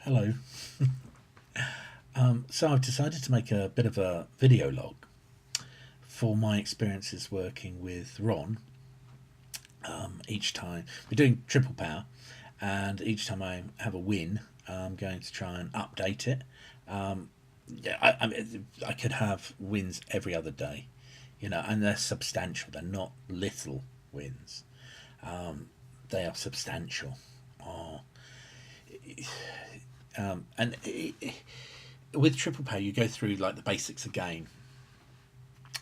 Hello. So I've decided to make a bit of a video log for my experiences working with Ron. Each time we're doing triple power, and each time I have a win, I'm going to try and update it. Yeah, I could have wins every other day, and they're substantial. They're not little wins. They are substantial. Oh, and with triple power, you go through like the basics again.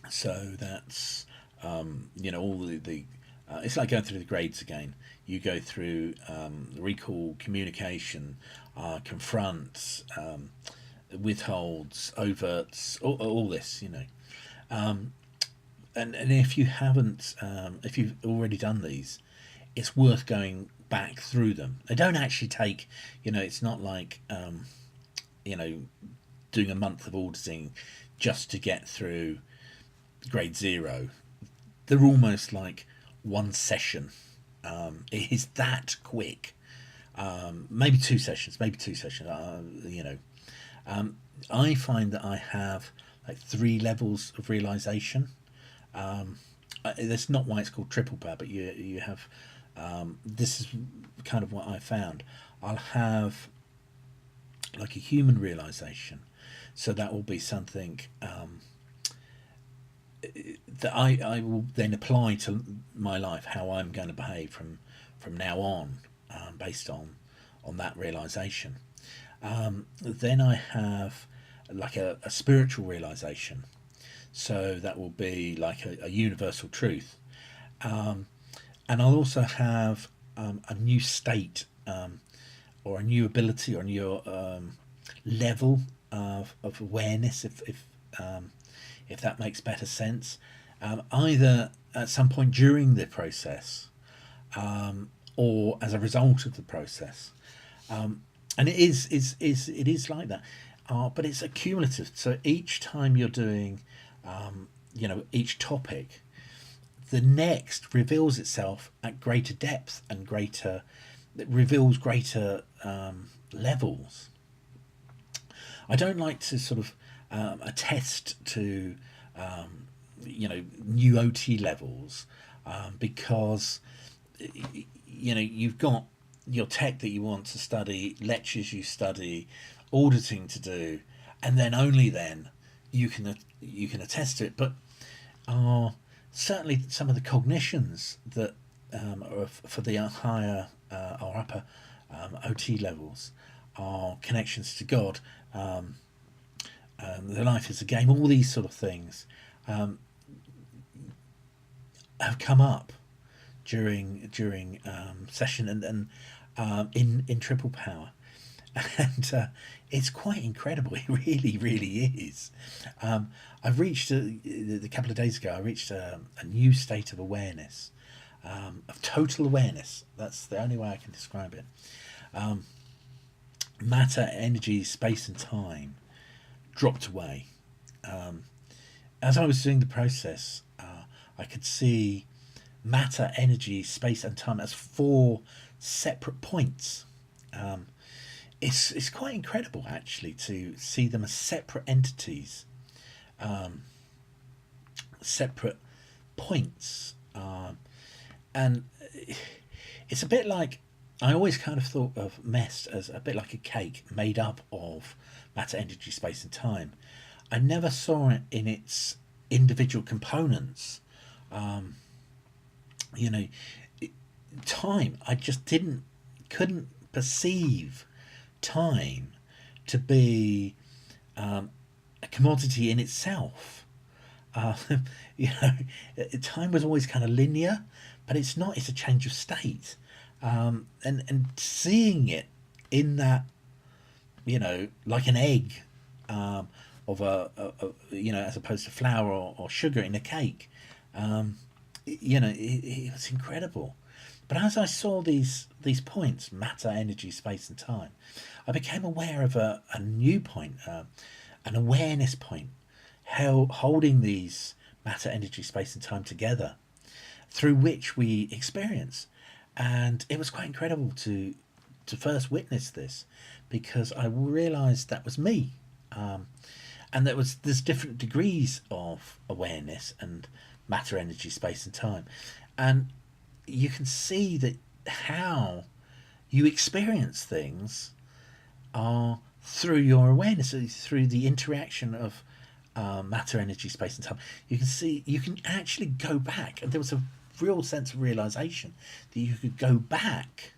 So that's all the it's like going through the grades again. You go through recall, communication, confronts, withholds, overts, all this. And if you haven't, if you've already done these, it's worth going back through them. They don't actually take, it's not like you know doing a month of auditing just to get through grade zero. They're almost like one session. It is that quick. Maybe two sessions. Maybe two sessions. I find that I have like three levels of realization. That's not why it's called triple power, but you have. This is kind of what I found. I'll have like a human realization, so that will be something that I will then apply to my life, how I'm going to behave from now on, based on that realization. Then I have like a spiritual realization, so that will be like a universal truth, and I'll also have a new state, or a new ability, or a new level of awareness, if that makes better sense, either at some point during the process, or as a result of the process. And it is like that, but it's accumulative. So each time you're doing, each topic, the next reveals itself at greater depth and greater. It reveals greater levels. I don't like to sort of attest to new OT levels, because you've got your tech that you want to study, lectures you study, auditing to do, and then only then you can attest to it. But certainly some of the cognitions that are for the higher or upper OT levels are connections to God, the life is a game, all these sort of things have come up during session, and in triple power, and it's quite incredible. It really is. I've reached a couple of days ago. I reached a new state of awareness, of total awareness. That's the only way I can describe it. Matter, energy, space, and time dropped away. As I was doing the process, I could see matter, energy, space, and time as four separate points. It's quite incredible actually to see them as separate entities, separate points, and it's a bit like, I always kind of thought of MEST as a bit like a cake made up of matter, energy, space, and time. I never saw it in its individual components. Um, you know, time. I just couldn't perceive time to be a commodity in itself. Uh, you know, time was always kind of linear, but it's not. It's a change of state, and seeing it in that, like an egg, of as opposed to flour or sugar in a cake. It was incredible. But as I saw these points, matter, energy, space, and time, I became aware of a new point, an awareness point, holding these matter, energy, space, and time together, through which we experience. And it was quite incredible to first witness this, because I realised that was me, and there's different degrees of awareness and matter, energy, space, and time, and you can see that how you experience things are through your awareness, through the interaction of matter, energy, space, and time. You can see, you can actually go back, and there was a real sense of realization that you could go back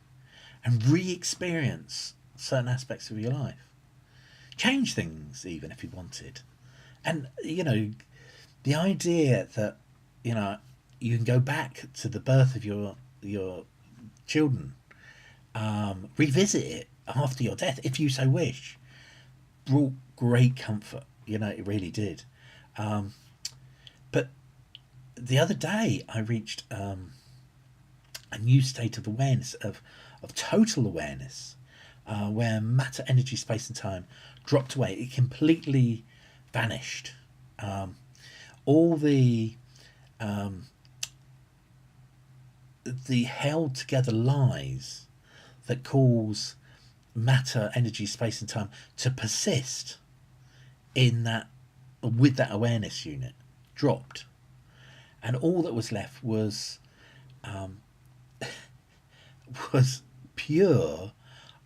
and re-experience certain aspects of your life, change things even if you wanted. And the idea that you can go back to the birth of your children, revisit it after your death if you so wish, brought great comfort. It really did. But the other day I reached a new state of awareness, of total awareness, where matter, energy, space, and time dropped away. It completely vanished. All the held together lies that cause matter, energy, space, and time to persist in that, with that awareness unit, dropped, and all that was left was was pure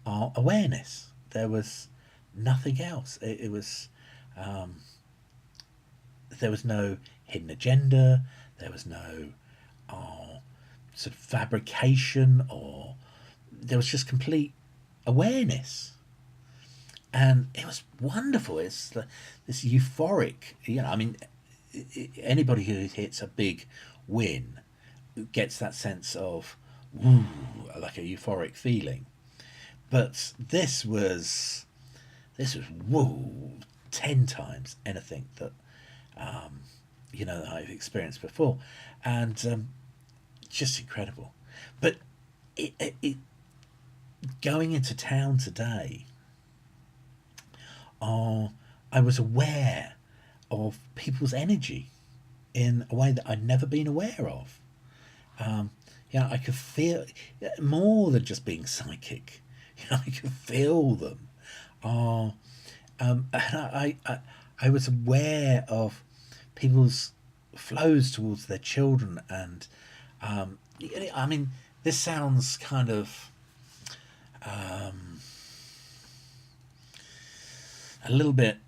awareness. There was nothing else. It was there was no hidden agenda. There was no sort of fabrication, or there was just complete awareness. And it was wonderful. It's this euphoric, anybody who hits a big win gets that sense of, woo, like a euphoric feeling. But this was woo, 10 times anything that that I've experienced before, and just incredible. But it going into town today, I was aware of people's energy in a way that I'd never been aware of. I could feel more than just being psychic. I could feel them. And I was aware of people's flows towards their children, and this sounds kind of a little bit,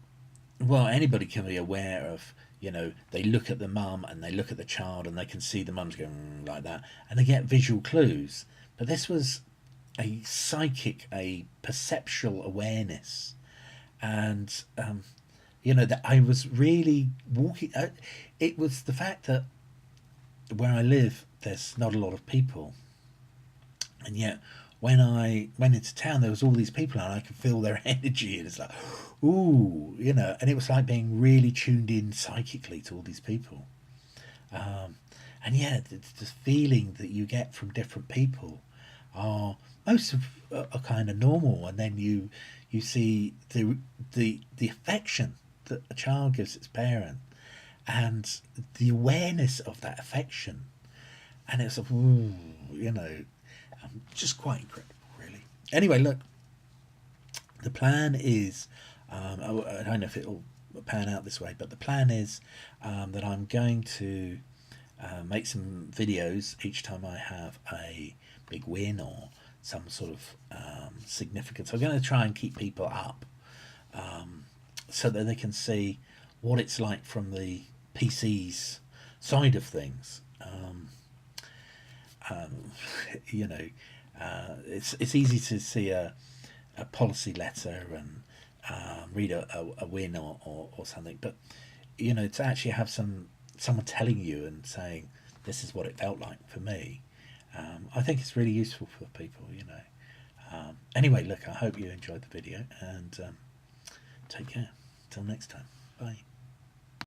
well, anybody can be aware of, they look at the mum and they look at the child and they can see the mum's going like that, and they get visual clues. But this was a psychic, a perceptual awareness, and that I was really walking. It was the fact that where I live, there's not a lot of people, and yet when I went into town, there was all these people, and I could feel their energy, and it's like, ooh, and it was like being really tuned in psychically to all these people. And yeah, the feeling that you get from different people are most of are kind of normal, and then you see the affection that a child gives its parent, and the awareness of that affection, and it's just quite incredible, really. Anyway, look, the plan is, I don't know if it'll pan out this way, but the plan is that I'm going to make some videos each time I have a big win or some sort of significance. I'm going to try and keep people up so that they can see what it's like from the PC's side of things. It's easy to see a policy letter and read a win or something, but to actually have someone telling you and saying this is what it felt like for me, I think it's really useful for people. Anyway, look, I hope you enjoyed the video, and take care. Till next time. Bye.